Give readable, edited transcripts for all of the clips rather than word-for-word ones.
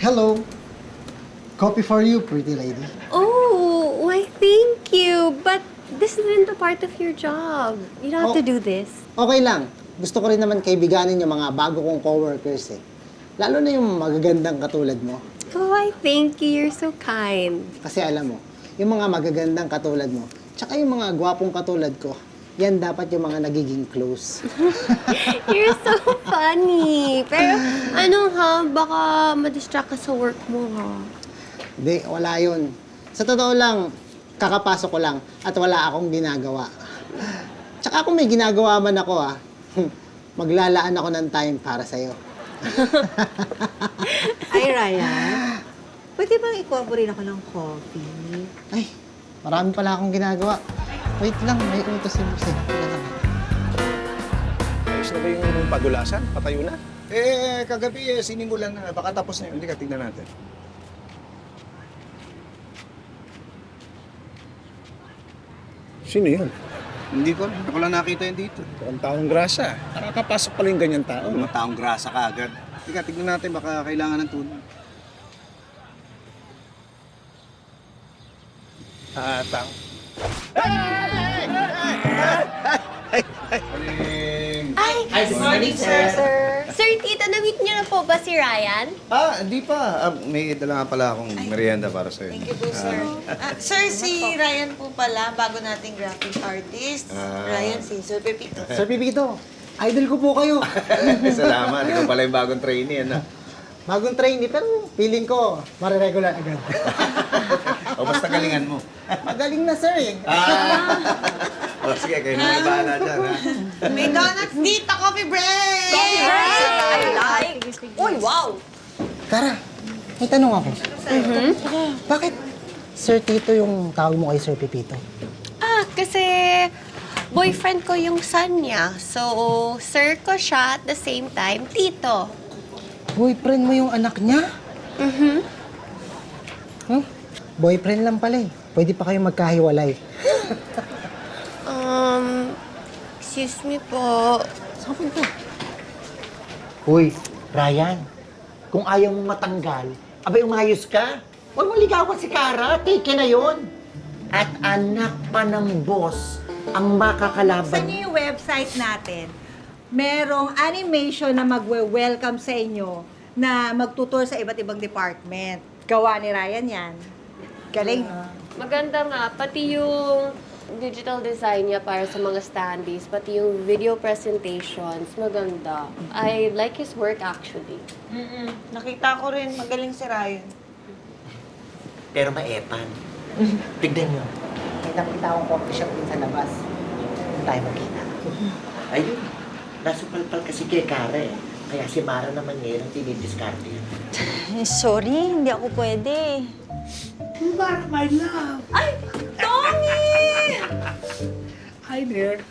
Hello. Coffee for you, pretty lady. Oh, why thank you. But this isn't a part of your job. You don't have to do this. Okay lang. Gusto ko rin naman kaibiganin yung mga bago kong coworkers eh. Lalo na yung magagandang katulad mo. Oh, why thank you. You're so kind. Kasi alam mo, yung mga magagandang katulad mo, tsaka yung mga gwapong katulad ko, yan dapat yung mga nagiging close. You're so funny. Pero ano ha, baka ma-distract ka sa work mo ha. Hindi, wala yun. Sa totoo lang, kakapasok ko lang at wala akong ginagawa. Tsaka kung may ginagawa man ako maglalaan ako ng time para sa'yo. Ay, Ryan. Pwede bang ikuha mo rin ako ng coffee? Ay, marami pala akong ginagawa. Wait lang, may utos si Jose. Ayos na ba yung padulasan? Patayo na? Kagabi sinimulan na. Baka tapos na yun. Hindi ka, tignan natin. Sino yun? Hindi ko rin. Ako lang nakita yun dito. Ang taong grasa. Nakakapasok pala yung ganyan tao. Mga taong grasa ka agad. Tika, tignan natin. Baka kailangan ng tulong. Tao. Ay, good morning, sir. Sir, tita, na-meet niyo na po ba si Ryan? Hindi pa. May dala nga pala akong merienda para sa'yo. Thank you po, sir. Sir, si Ryan po pala, bago nating graphic artist. Ryan, si Sir Pepito. Sir Pipito, idol ko po kayo. Salamat. Ikaw pala yung bagong trainee, ano? Bagong trainee, pero feeling ko, mariregular agad. O, basta galingan mo. Magaling na, sir eh. O, sige, kayo na may bahala dyan, ha? May donuts dito, coffee break! Coffee break! I like. Uy, wow! Kara, may tanong ako. Bakit Sir Tito yung tawag mo kay Sir Pipito? Kasi boyfriend ko yung son niya. So, sir ko siya at the same time, tito. Boyfriend mo yung anak niya? Boyfriend lang pala eh. Pwede pa kayo magkahiwalay. Excuse me po. Saan ka? Uy, Ryan. Kung ayaw mong matanggal, abay umayos ka. Huwag mo ligawan si Kara. Take na yon. At anak pa ng boss ang Sa makakalaban. new website natin, merong animation na magwe-welcome sa inyo na magtutur sa iba't ibang department. Gawa ni Ryan yan. Galing. Maganda nga, pati yung digital design niya para sa mga standees, pati yung video presentations, maganda. I like his work actually. Nakita ko rin, magaling si Ryan. Pero maepan. Tignan nyo. May nakita akong coffee shop din sa labas. Doon tayo magkita. Ayun. Nasupalpal kasi kay Kara eh. Kaya si Mara naman ngayon ang tinidiskarte yun. Sorry, hindi ako pwede. Mara, my love! Ay! Tommy! Hi there.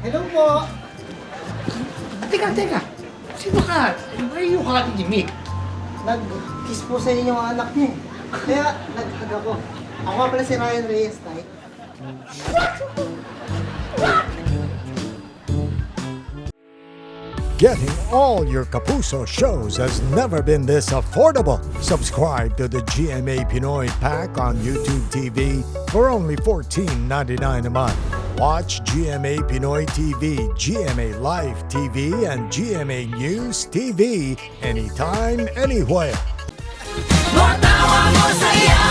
Hello po! Teka. Sino ka? Why are you hugging me? Nag-kiss po sa inyo yung anak niya eh. Kaya nag-hug ako. Ako nga pala si Ryan Reyes, tay. Getting all your Kapuso shows has never been this affordable. Subscribe to the GMA Pinoy Pack on YouTube TV for only $14.99 a month. Watch GMA Pinoy TV, GMA Live TV, and GMA News TV anytime, anywhere. Matawa mo saya